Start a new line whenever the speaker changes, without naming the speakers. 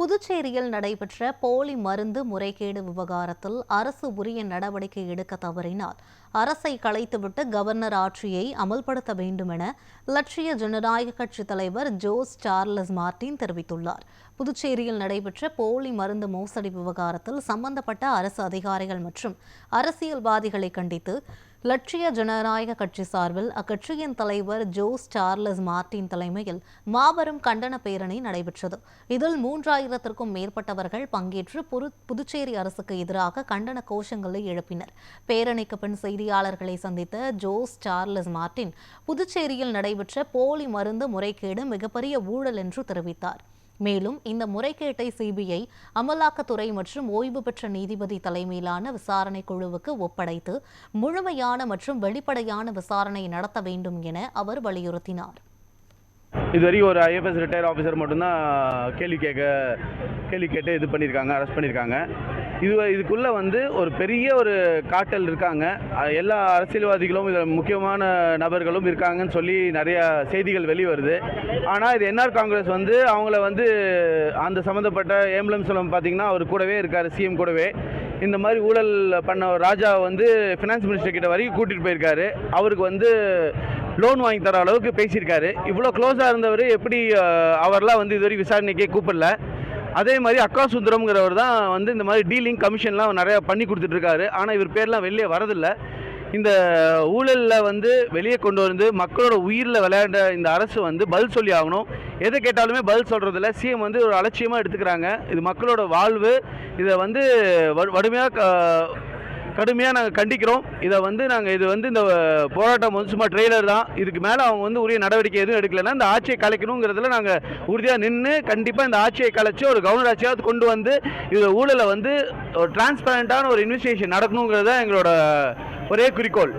புதுச்சேரியில் நடைபெற்ற போலி மருந்து முறைகேடு விவகாரத்தில் அரசு உரிய நடவடிக்கை எடுக்க தவறினால் அரசை கலைத்துவிட்டு கவர்னர் ஆட்சியை அமல்படுத்த வேண்டும் என லட்சிய ஜனநாயக கட்சித் தலைவர் ஜோஸ் சார்லஸ் மார்டின் தெரிவித்துள்ளார். புதுச்சேரியில் நடைபெற்ற போலி மருந்து மோசடி விவகாரத்தில் சம்பந்தப்பட்ட அரசு அதிகாரிகள் மற்றும் அரசியல்வாதிகளை கண்டித்து லட்சிய ஜனநாயக கட்சி சார்பில் அக்கட்சியின் தலைவர் ஜோஸ் சார்லஸ் மார்டின் தலைமையில் மாபெரும் கண்டன பேரணி நடைபெற்றது. இதில் 3000க்கும் மேற்பட்டவர்கள் பங்கேற்று புதுச்சேரி அரசுக்கு எதிராக கண்டன கோஷங்களை எழுப்பினர். பேரணிக்கு பின் செய்தியாளர்களை சந்தித்த ஜோஸ் சார்லஸ் மார்டின் புதுச்சேரியில் நடைபெற்ற போலி மருந்து முறைகேடு மிகப்பெரிய ஊழல் என்று தெரிவித்தார். மேலும் இந்த முறைகேட்டை சிபிஐ, அமலாக்கத்துறை மற்றும் ஓய்வு பெற்ற நீதிபதி தலைமையிலான விசாரணை குழுவுக்கு ஒப்படைத்து முழுமையான மற்றும் வெளிப்படையான விசாரணை நடத்த வேண்டும் என அவர் வலியுறுத்தினார்.
இதுவரைக்கும் ஒரு ஐஎஃப்எஸ் ரிட்டையர் ஆஃபீஸர் மட்டும்தான் கேள்வி கேட்டு இது பண்ணியிருக்காங்க, அரெஸ்ட் பண்ணியிருக்காங்க. இதுக்குள்ளே ஒரு பெரிய ஒரு காட்டல் இருக்காங்க. எல்லா அரசியல்வாதிகளும் இதில் முக்கியமான நபர்களும் இருக்காங்கன்னு சொல்லி நிறைய செய்திகள் வெளிவருது. ஆனால் இது என்ஆர் காங்கிரஸ் அவங்கள அந்த சம்மந்தப்பட்ட ஏம்புலன்ஸ் பார்த்தீங்கன்னா அவர் கூடவே இருக்கார், சிஎம் கூடவே. இந்த மாதிரி ஊழல் பண்ண ராஜா ஃபினான்ஸ் மினிஸ்டர் கிட்ட வரைக்கும் கூட்டிகிட்டு போயிருக்காரு. அவருக்கு லோன் வாங்கி தர அளவுக்கு பேசியிருக்காரு. இவ்வளோ க்ளோஸாக இருந்தவர் எப்படி அவர்லாம் இதுவரை விசாரணைக்கே கூப்பிடல. அதே மாதிரி அக்கா சுந்தரம்ங்கிறவர் தான் இந்த மாதிரி டீலிங் கமிஷன்லாம் நிறையா பண்ணி கொடுத்துட்ருக்காரு. ஆனால் இவர் பேர்லாம் வெளியே வரதில்லை. இந்த ஊழலில் வெளியே கொண்டு வந்து மக்களோட உயிரில் விளையாண்ட இந்த அரசு பதில் சொல்லி ஆகணும். எதை கேட்டாலுமே பதில் சொல்கிறதில்ல. சிஎம் ஒரு அலட்சியமாக எடுத்துக்கிறாங்க. இது மக்களோட வாழ்வு. இதை கடுமையாக நாங்கள் கண்டிக்கிறோம். இதை நாங்கள் இந்த போராட்டம் சும்மா ட்ரெய்லர் தான். இதுக்கு மேலே அவங்க உரிய நடவடிக்கை எதுவும் எடுக்கலைன்னா இந்த ஆட்சியை கலைக்கணுங்கிறதுல நாங்கள் உறுதியாக நின்று கண்டிப்பாக இந்த ஆட்சியை கலைச்சி ஒரு கவர்னர் ஆட்சியாவது கொண்டு இது ஊழலை ஒரு டிரான்ஸ்பரண்டான ஒரு இன்வெஸ்டிகேஷன் நடக்கணுங்கிறது தான் எங்களோட ஒரே குறிக்கோள்.